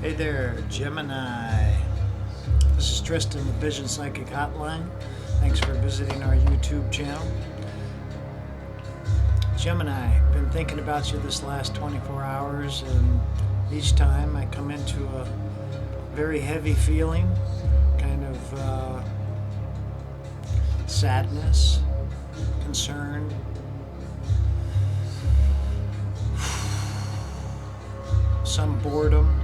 Hey there, Gemini. This is Tristan, the Vision Psychic Hotline. Thanks for visiting our YouTube channel. Gemini, been thinking about you this last 24 hours, and each time I come into a very heavy feeling, kind of sadness, concern, some boredom.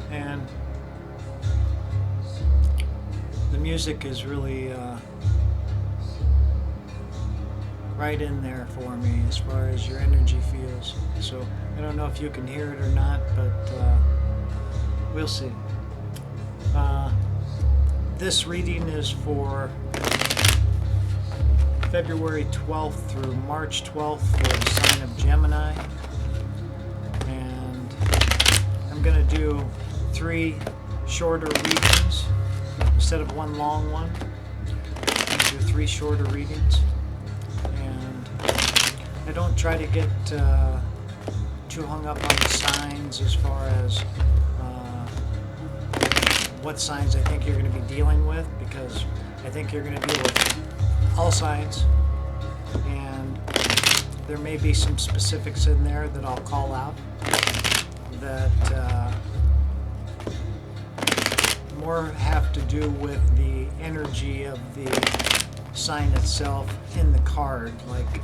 And the music is really right in there for me as far as your energy feels. So I don't know if you can hear it or not, but we'll see. This reading is for February 12th through March 12th for the sign of Gemini. And I'm going to do 3 shorter readings instead of one long one. I'm going to do 3 shorter readings. And I don't try to get too hung up on the signs as far as what signs I think you're going to be dealing with, because I think you're going to deal with all signs, and there may be some specifics in there that I'll call out that more have to do with the energy of the sign itself in the card, like the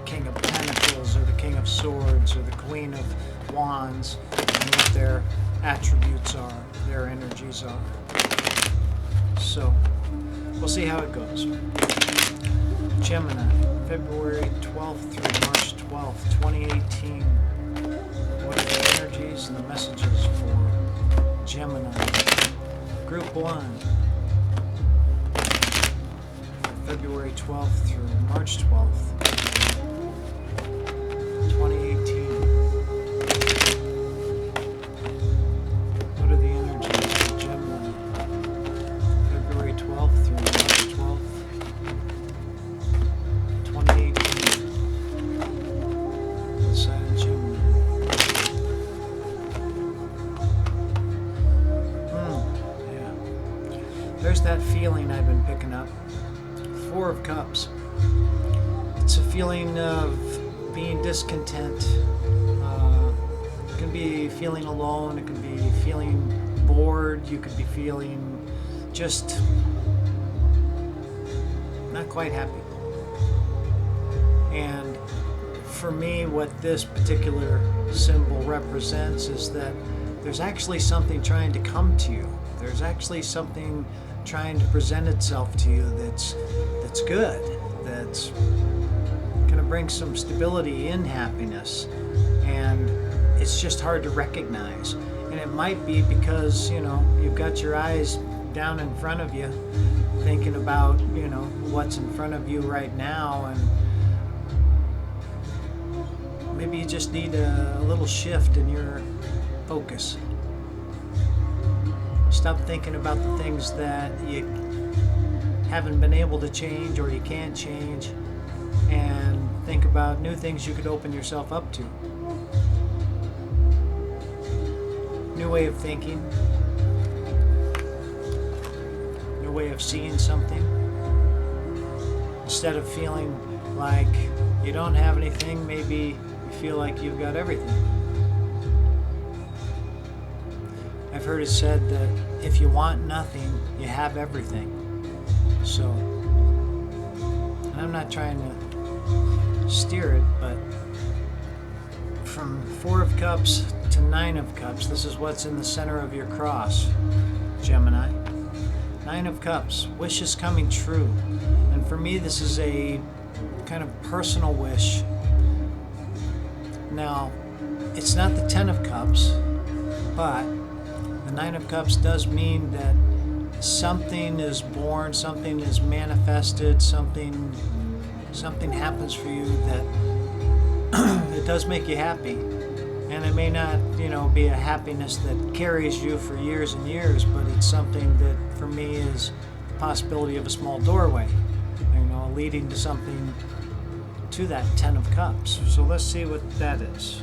King of Pentacles or the King of Swords or the Queen of Wands, and what their attributes are, their energies are. So we'll see how it goes. Gemini, February 12th through March 12th, 2018. What are the energies and the messages for Gemini? Group 1, February 12th through March 12th, 2018. What are the energies for Gemini? February 12th through March 12th, 2018. The sign of Gemini. There's that feeling I've been picking up. 4 of Cups. It's a feeling of being discontent. It can be feeling alone. It can be feeling bored. You could be feeling just not quite happy. And for me, what this particular symbol represents is that there's actually something trying to come to you. There's actually something trying to present itself to you that's good, that's going to bring some stability in happiness, and it's just hard to recognize. And it might be because, you've got your eyes down in front of you thinking about, what's in front of you right now, and maybe you just need a little shift in your focus. Stop thinking about the things that you haven't been able to change or you can't change, and think about new things you could open yourself up to. New way of thinking, new way of seeing something. Instead of feeling like you don't have anything, maybe you feel like you've got everything. I've heard it said that if you want nothing, you have everything. So, and I'm not trying to steer it, but from 4 of Cups to 9 of Cups, this is what's in the center of your cross, Gemini. 9 of Cups, wishes coming true. And for me, this is a kind of personal wish. Now, it's not the 10 of Cups, but the 9 of Cups does mean that something is born, something is manifested, something happens for you that it does make you happy. And it may not, be a happiness that carries you for years and years, but it's something that for me is the possibility of a small doorway, leading to something to that Ten of Cups. So let's see what that is.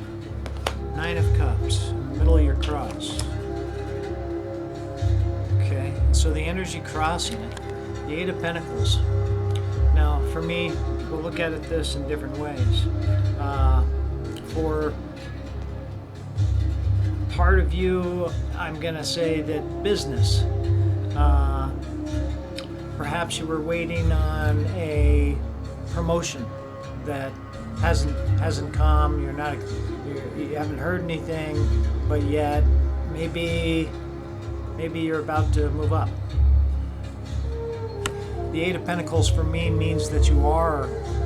Nine of Cups in the middle of your cross. Okay, so the energy crossing it. The Eight of Pentacles. Now, for me, we'll look at it this in different ways. For part of you, I'm going to say that business. Perhaps you were waiting on a promotion that hasn't come. You haven't heard anything, but yet maybe you're about to move up. The Eight of Pentacles for me means that you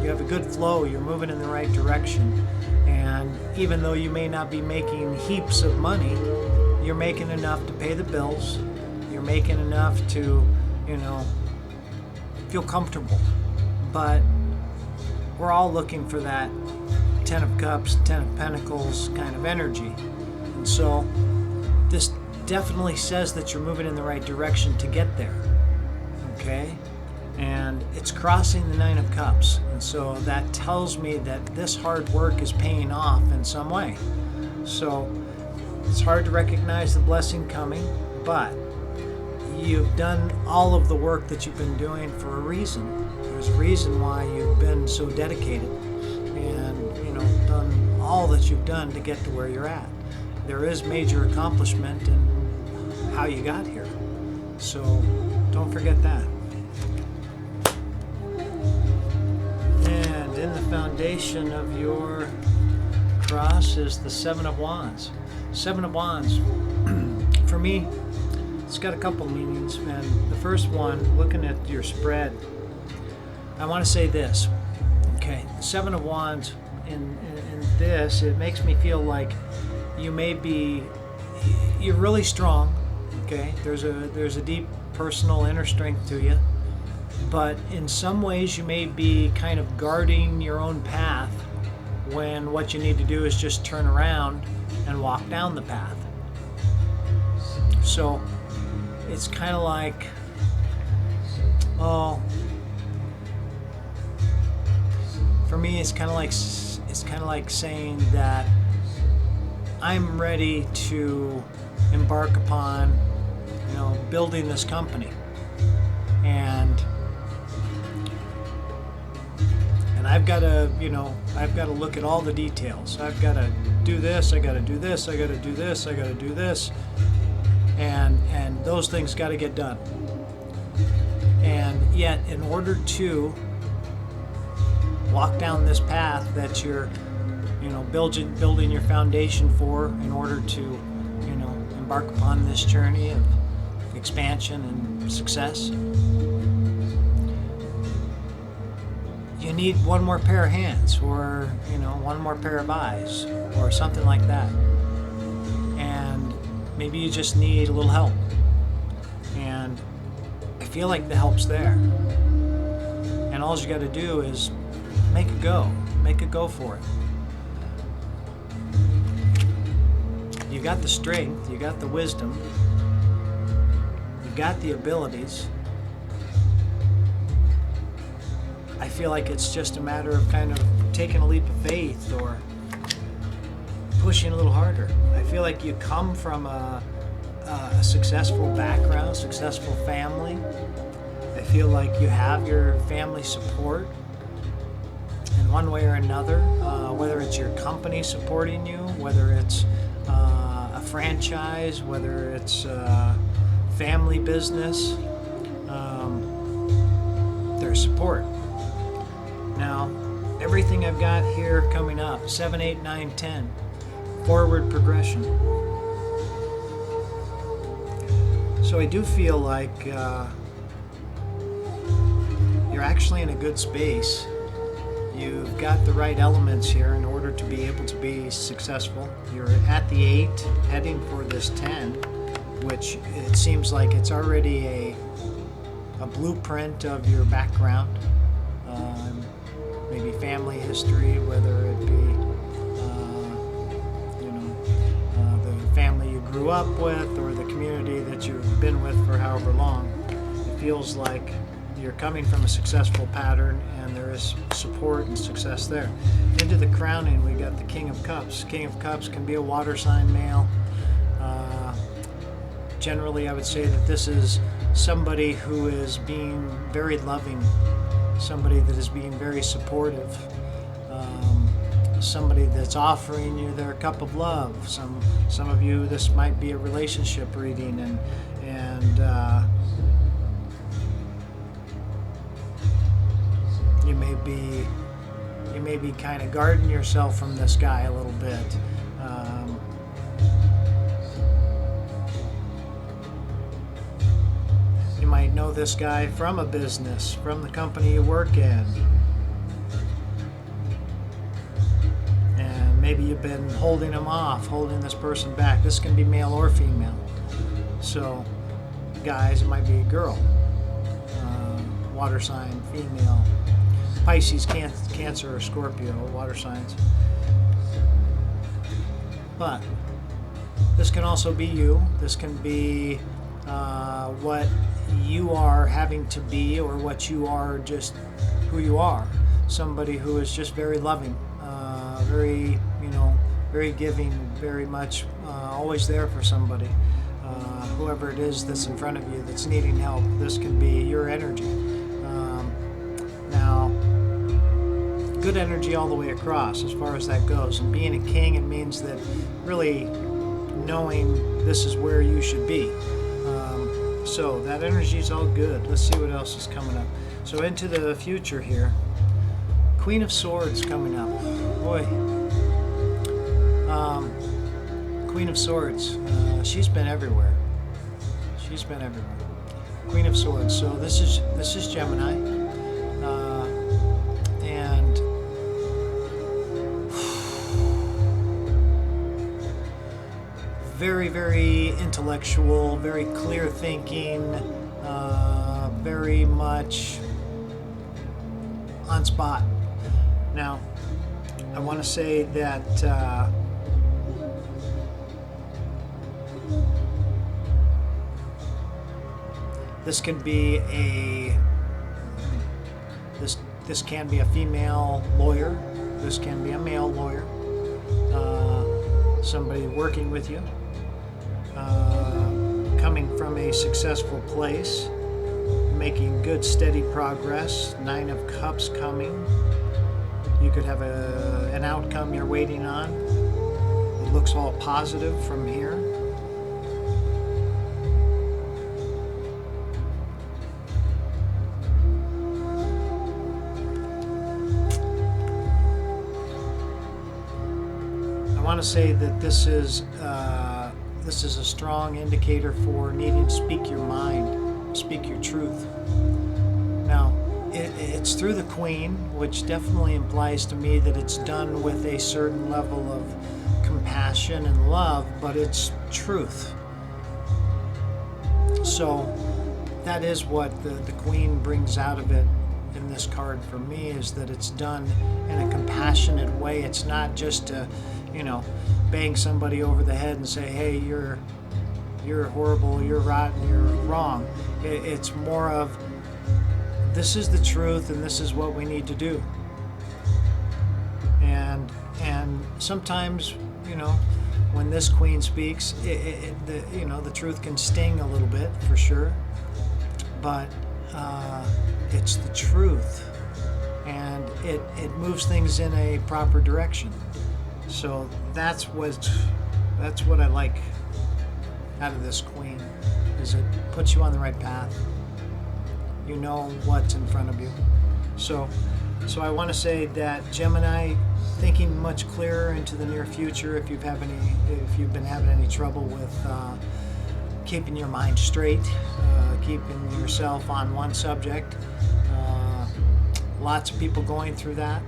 have a good flow, you're moving in the right direction. And even though you may not be making heaps of money, you're making enough to pay the bills. You're making enough to, feel comfortable. But we're all looking for that Ten of Cups, Ten of Pentacles kind of energy. And so this definitely says that you're moving in the right direction to get there. Okay? And it's crossing the Nine of Cups. And so that tells me that this hard work is paying off in some way. So it's hard to recognize the blessing coming, but you've done all of the work that you've been doing for a reason. There's a reason why you've been so dedicated and, done all that you've done to get to where you're at. There is major accomplishment in how you got here. So don't forget that. And in the foundation of your cross is the Seven of Wands. Seven of Wands, for me, it's got a couple meanings. And the first one, looking at your spread, I want to say this. Okay, Seven of Wands, in this, it makes me feel like you're really strong. Okay, there's a deep personal inner strength to you. But in some ways you may be kind of guarding your own path when what you need to do is just turn around and walk down the path. So it's kind of like, for me it's kind of like saying that I'm ready to embark upon, building this company. And I've got to look at all the details. I've got to do this, I got to do this, I got to do this, I got to do this. And those things got to get done. And yet, in order to walk down this path that you're, building your foundation for, in order to, embark upon this journey of expansion and success, you need one more pair of hands, or one more pair of eyes, or something like that. And maybe you just need a little help. And I feel like the help's there. And all you got to do is make a go for it. You got the strength, you got the wisdom, you got the abilities. I feel like it's just a matter of kind of taking a leap of faith or pushing a little harder. I feel like you come from a successful background, successful family. I feel like you have your family support in one way or another, whether it's your company supporting you, whether it's a franchise, whether it's a family business. There's support. Now, everything I've got here coming up, 7, 8, 9, 10, forward progression. So I do feel like you're actually in a good space. You've got the right elements here in order to be able to be successful. You're at the 8, heading for this 10, which it seems like it's already a blueprint of your background. Maybe family history, whether it be the family you grew up with or the community that you've been with for however long. It feels like you're coming from a successful pattern, and there is support and success there. Into the crowning, we got the King of Cups. King of Cups can be a water sign male. Generally, I would say that this is somebody who is being very loving, somebody that is being very supportive, somebody that's offering you their cup of love. Some of you, this might be a relationship reading, and you may be kind of guarding yourself from this guy a little bit. You might know this guy from a business, from the company you work in. And maybe you've been holding him off, holding this person back. This can be male or female. So, guys, it might be a girl. Water sign, female. Pisces, Cancer, or Scorpio, water signs. But this can also be you. This can be what you are having to be, or what you are, just who you are. Somebody who is just very loving, very, very giving, very much always there for somebody. Whoever it is that's in front of you that's needing help, this can be your energy. Now, good energy all the way across as far as that goes. And being a king, it means that really knowing this is where you should be. So that energy is all good. Let's see what else is coming up. So into the future here. Queen of Swords coming up. Boy. Queen of Swords. She's been everywhere. She's been everywhere. Queen of Swords. So this is Gemini. And very, very intellectual, very clear thinking, very much on spot. Now, I want to say that this can be this can be a female lawyer. This can be a male lawyer. Somebody working with you. Coming from a successful place, making good steady progress. 9 of Cups coming. You could have an outcome you're waiting on. It looks all positive from here. I want to say that this is a strong indicator for needing to speak your mind, speak your truth. Now, it's through the Queen, which definitely implies to me that it's done with a certain level of compassion and love, but it's truth. So that is what the Queen brings out of it in this card for me, is that it's done in a compassionate way. It's not just to, bang somebody over the head and say, hey, you're horrible, you're rotten, you're wrong. It's more of, this is the truth and this is what we need to do. And sometimes, when this Queen speaks, the truth can sting a little bit, for sure. But it's the truth, and it moves things in a proper direction. So that's what I like out of this Queen, is it puts you on the right path. You know what's in front of you. So I want to say that Gemini, thinking much clearer into the near future. If you've been having any trouble with keeping your mind straight, keeping yourself on one subject, lots of people going through that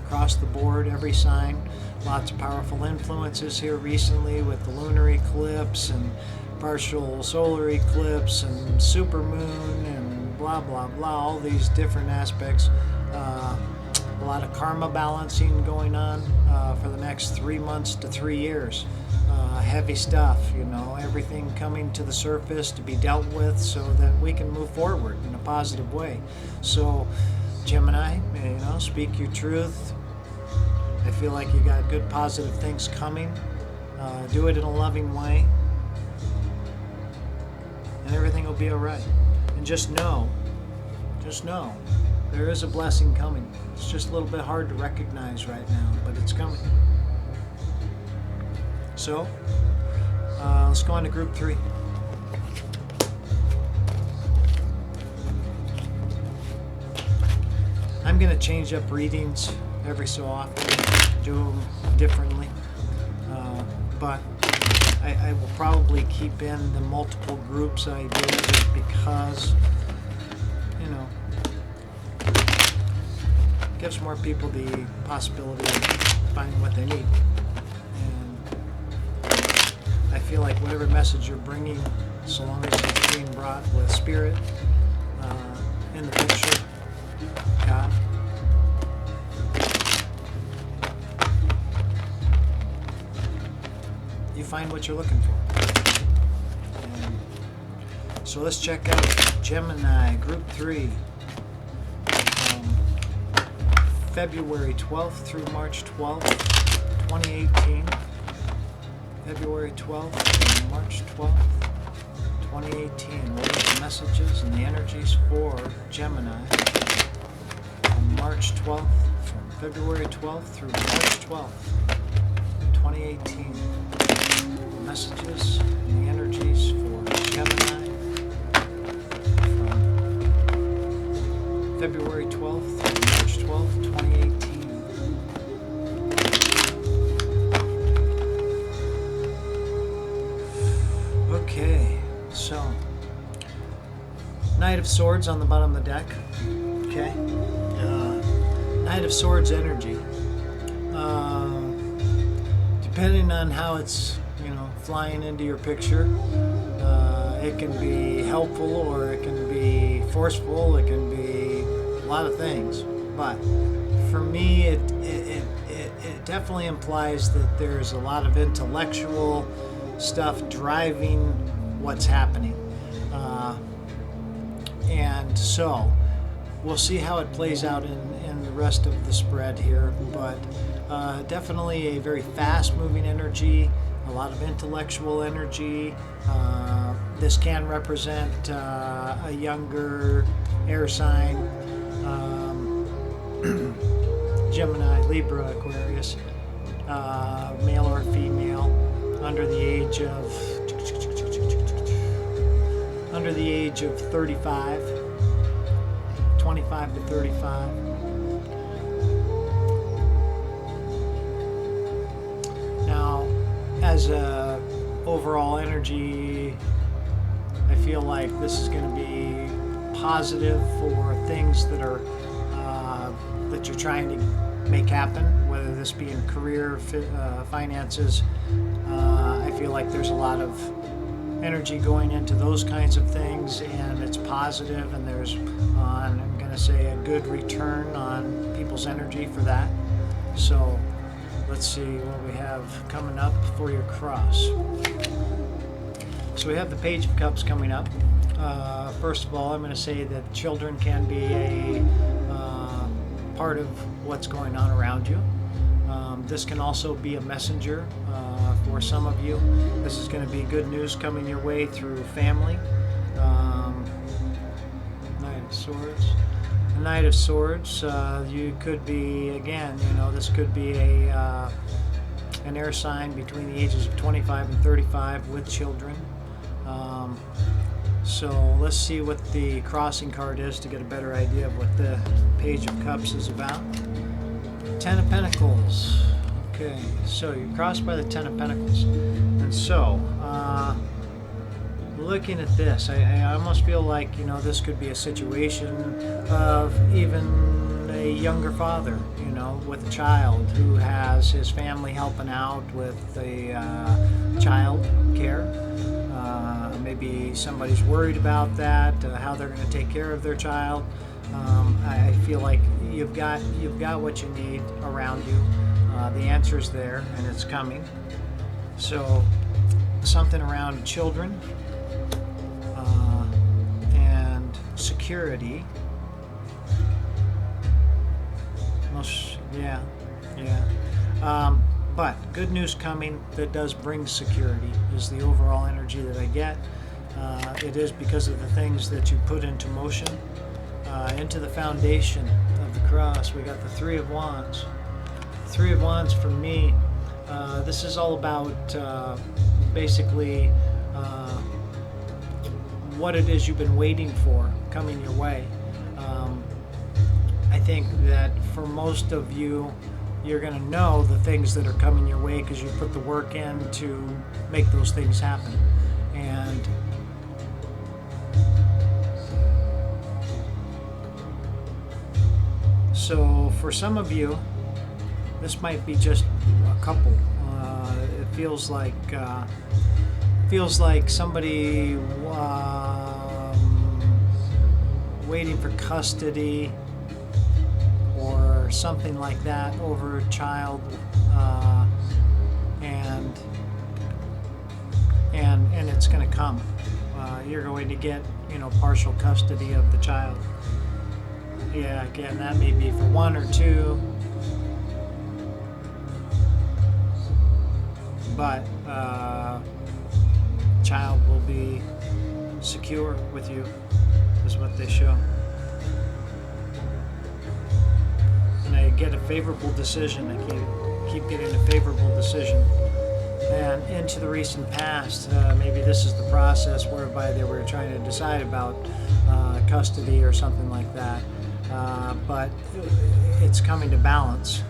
across the board, every sign. Lots of powerful influences here recently with the lunar eclipse and partial solar eclipse and supermoon and blah blah blah, all these different aspects. A lot of karma balancing going on for the next 3 months to 3 years. heavy stuff, everything coming to the surface to be dealt with so that we can move forward in a positive way. So, Gemini, speak your truth. I feel like you got good positive things coming. Do it in a loving way, and everything will be all right. And just know, there is a blessing coming. It's just a little bit hard to recognize right now, but it's coming. So, let's go on to group 3. I'm going to change up readings every so often, do them differently, but I will probably keep in the multiple groups I do because, it gives more people the possibility of finding what they need. I feel like whatever message you're bringing, so long as it's being brought with spirit in the picture, God, you find what you're looking for. So let's check out Gemini Group 3 from February 12th through March 12th, 2018. February 12th to March 12th, 2018. What are the messages and the energies for Gemini from March 12th, from February 12th through March 12th, 2018. The messages and the energies for Gemini from February 12th through March 12th, 2018. Okay, so Knight of Swords on the bottom of the deck. Okay, Knight of Swords energy. Depending on how it's flying into your picture, it can be helpful or it can be forceful. It can be a lot of things. But for me, it definitely implies that there's a lot of intellectual stuff driving what's happening, and so we'll see how it plays out in the rest of the spread here, but definitely a very fast moving energy, a lot of intellectual energy. This can represent a younger air sign, Gemini, Libra, Aquarius, male or female, under the age of 35, 25 to 35. Now, as a overall energy, I feel like this is going to be positive for things that are that you're trying to make happen, whether this be in career, finances. I feel like there's a lot of energy going into those kinds of things, and it's positive, and there's, I'm going to say, a good return on people's energy for that. So let's see what we have coming up for your cross. So we have the Page of Cups coming up. First of all, I'm going to say that children can be a part of what's going on around you. This can also be a messenger for some of you. This is going to be good news coming your way through family. Knight of Swords. The Knight of Swords, you could be, again, this could be an air sign between the ages of 25 and 35 with children. So let's see what the crossing card is to get a better idea of what the Page of Cups is about. Ten of Pentacles. Okay, so you're crossed by the Ten of Pentacles. And so, looking at this, I almost feel like, this could be a situation of even a younger father, with a child who has his family helping out with the child care. Maybe somebody's worried about that, how they're going to take care of their child. I feel like you've got what you need around you. The answer's there, and it's coming. So something around children and security. Yeah. But good news coming that does bring security is the overall energy that I get. It is because of the things that you put into motion, into the foundation of the cross. We got the Three of Wands. Three of Wands for me, this is all about basically what it is you've been waiting for coming your way. I think that for most of you, you're going to know the things that are coming your way because you put the work in to make those things happen. And so for some of you, this might be just a couple. It feels like somebody waiting for custody or something like that over a child, and it's going to come. You're going to get, partial custody of the child. Yeah, again, that may be for one or two, but child will be secure with you, is what they show. And I get a favorable decision. I keep getting a favorable decision. And into the recent past, maybe this is the process whereby they were trying to decide about custody or something like that. But it's coming to balance.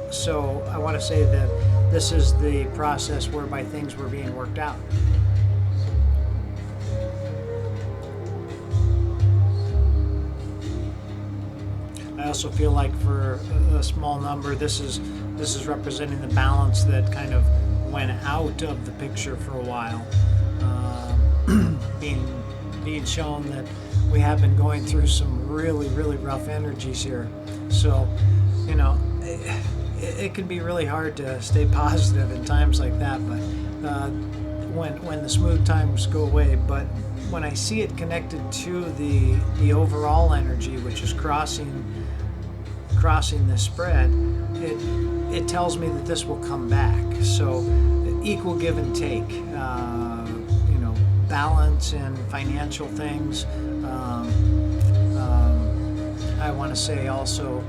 So I want to say that this is the process whereby things were being worked out. I also feel like for a small number, this is representing the balance that kind of went out of the picture for a while, being shown that we have been going through some really, really rough energies here. So, it can be really hard to stay positive in times like that, but when the smooth times go away. But when I see it connected to the overall energy, which is crossing the spread, it tells me that this will come back. So equal give and take, balance in financial things. I want to say also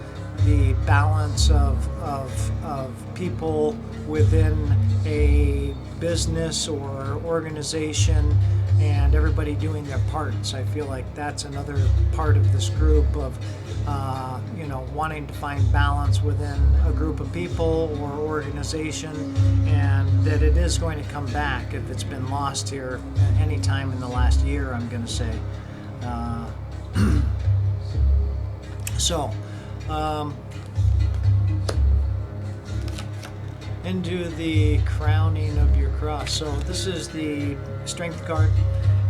the balance of people within a business or organization, and everybody doing their parts. I feel like that's another part of this group of wanting to find balance within a group of people or organization, and that it is going to come back if it's been lost here at any time in the last year, I'm going to say. Into the crowning of your cross. So this is the Strength card,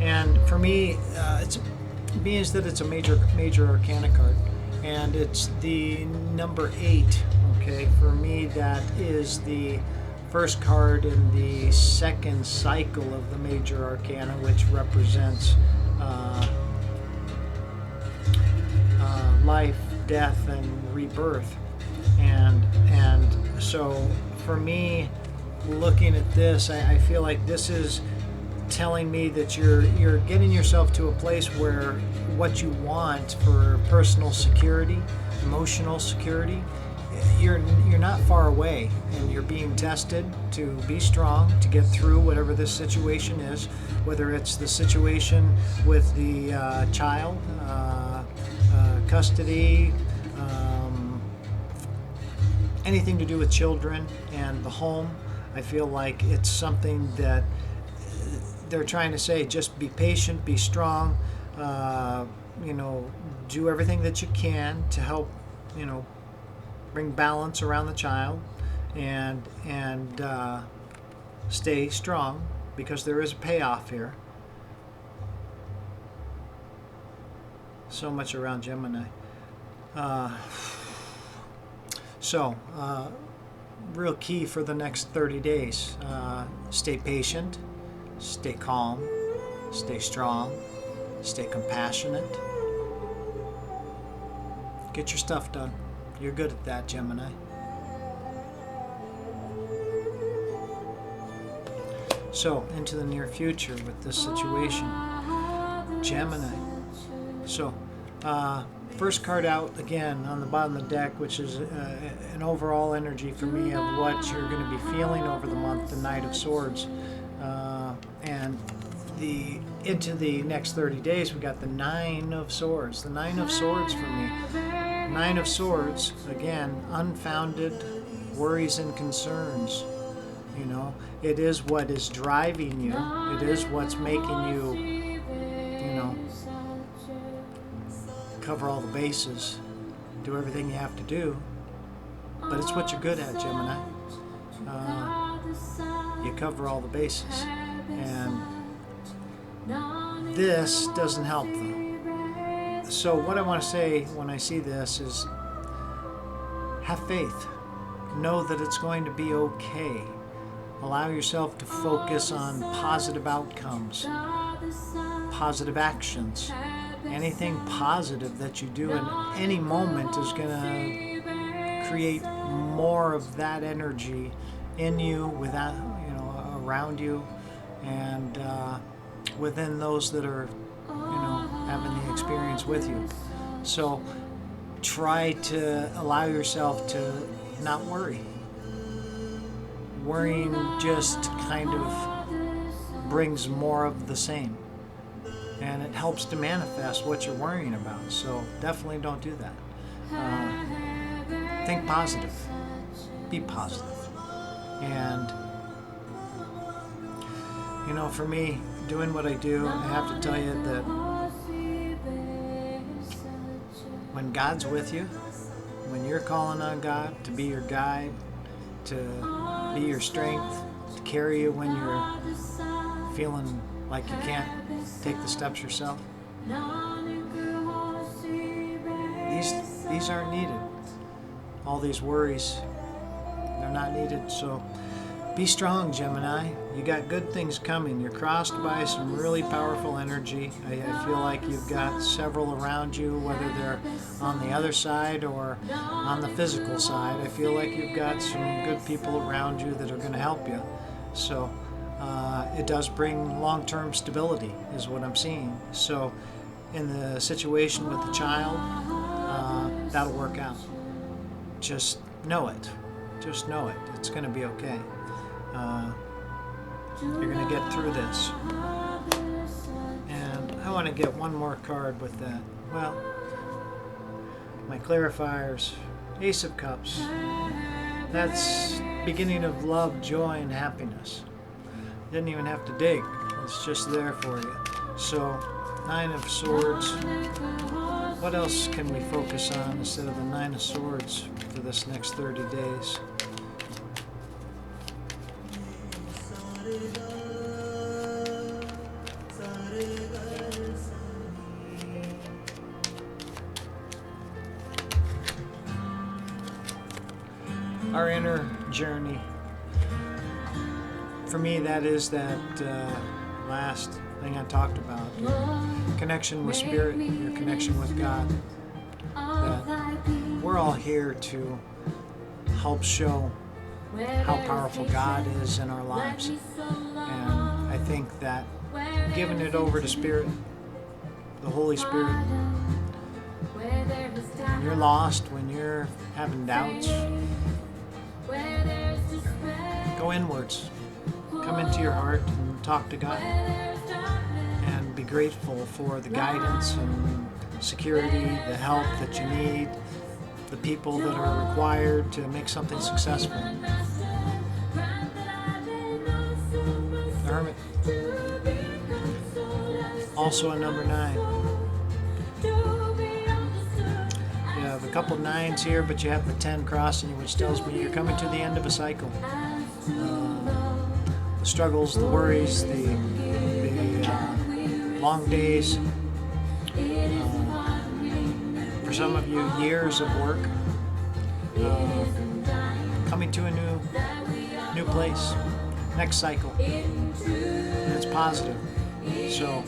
and for me, it's a major arcana card, and it's the number 8. Okay, for me that is the first card in the second cycle of the major arcana, which represents life, death, and rebirth. And so for me, looking at this, I feel like this is telling me that you're getting yourself to a place where what you want for personal security, emotional security, you're not far away, and you're being tested to be strong to get through whatever this situation is, whether it's the situation with the child, custody, anything to do with children and the home. I feel like it's something that they're trying to say, just be patient, be strong, do everything that you can to help, bring balance around the child, and stay strong, because there is a payoff here. So much around Gemini. real key for the next 30 days. Stay patient, stay calm, stay strong, stay compassionate. Get your stuff done. You're good at that, Gemini. So, into the near future with this situation, Gemini. So, first card out again on the bottom of the deck, which is an overall energy for me of what you're going to be feeling over the month, the Knight of Swords. And into the next 30 days, we got the Nine of Swords. The Nine of Swords for me. Nine of Swords, again, unfounded worries and concerns. You know, it is what is driving you. It is what's making you, you know, cover all the bases, do everything you have to do. But it's what you're good at, Gemini. You cover all the bases. And this doesn't help them. So what I want to say when I see this is have faith. Know that it's going to be okay. Allow yourself to focus on positive outcomes, positive actions. Anything positive that you do in any moment is going to create more of that energy in you, without, you know, around you, and within those that are, you know, having the experience with you. So try to allow yourself to not worry. Worrying just kind of brings more of the same, and it helps to manifest what you're worrying about. So definitely don't do that. Think positive. Be positive. And you know, for me, doing what I do, I have to tell you that when God's with you, when you're calling on God to be your guide, to be your strength, to carry you when you're feeling like you can't take the steps yourself, these aren't needed. All these worries, they're not needed. So be strong, Gemini. You got good things coming. You're crossed by some really powerful energy. I feel like you've got several around you, whether they're on the other side or on the physical side. I feel like you've got some good people around you that are going to help you. So it does bring long-term stability, is what I'm seeing. So in the situation with the child, that'll work out. Just know it. Just know it. It's going to be okay. You're going to get through this. And I want to get one more card with that. Well, my clarifiers, Ace of Cups. That's beginning of love, joy, and happiness. Didn't even have to dig. It's just there for you. So, Nine of Swords. What else can we focus on instead of the Nine of Swords for this next 30 days? Our inner journey. For me, that is that last thing I talked about. Your connection with Spirit, your connection with God. That we're all here to help show how powerful God is in our lives. And I think that giving it over to Spirit, the Holy Spirit, when you're lost, when you're having doubts, go inwards. Come into your heart and talk to God. And be grateful for the guidance and security, the help that you need, the people that are required to make something successful. The Hermit. Also a number 9. You have a couple 9s here, but you have the 10 crossing you, which tells me you're coming to the end of a cycle. The struggles, the worries, the long days. For some of you, years of work coming to a new place, next cycle, and it's positive. So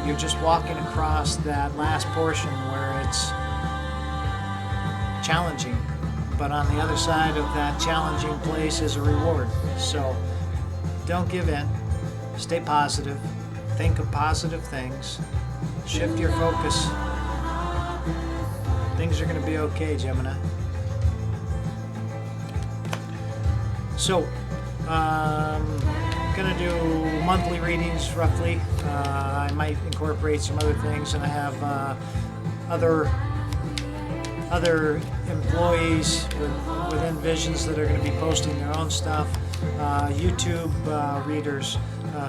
you're just walking across that last portion where it's challenging, but on the other side of that challenging place is a reward. So don't give in, stay positive, think of positive things, shift your focus. Things are going to be okay, Gemini. So, going to do monthly readings roughly. I might incorporate some other things, and I have other employees within Visions that are going to be posting their own stuff. YouTube readers,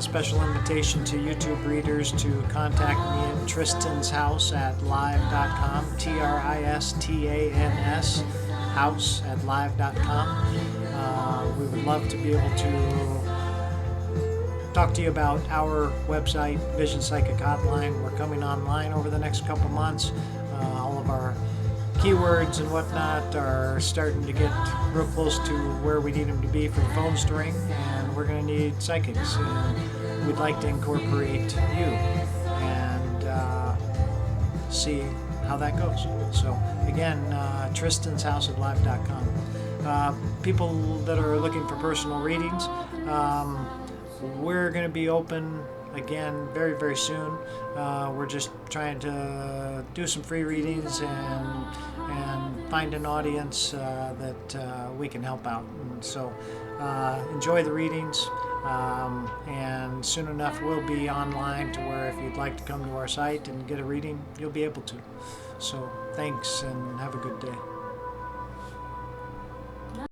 special invitation to YouTube readers to contact me at Tristan's House at live.com, TRISTANS house at live.com. We would love to be able to talk to you about our website, Vision Psychic Hotline. We're coming online over the next couple months. All of our keywords and whatnot are starting to get real close to where we need them to be for the phones to ring, and we're going to need psychics, and we'd like to incorporate you and see how that goes. So again, Tristan's House at live.com. People that are looking for personal readings, we're going to be open again very, very soon. We're just trying to do some free readings and find an audience that we can help out. And so enjoy the readings, and soon enough we'll be online to where if you'd like to come to our site and get a reading, you'll be able to. So thanks, and have a good day.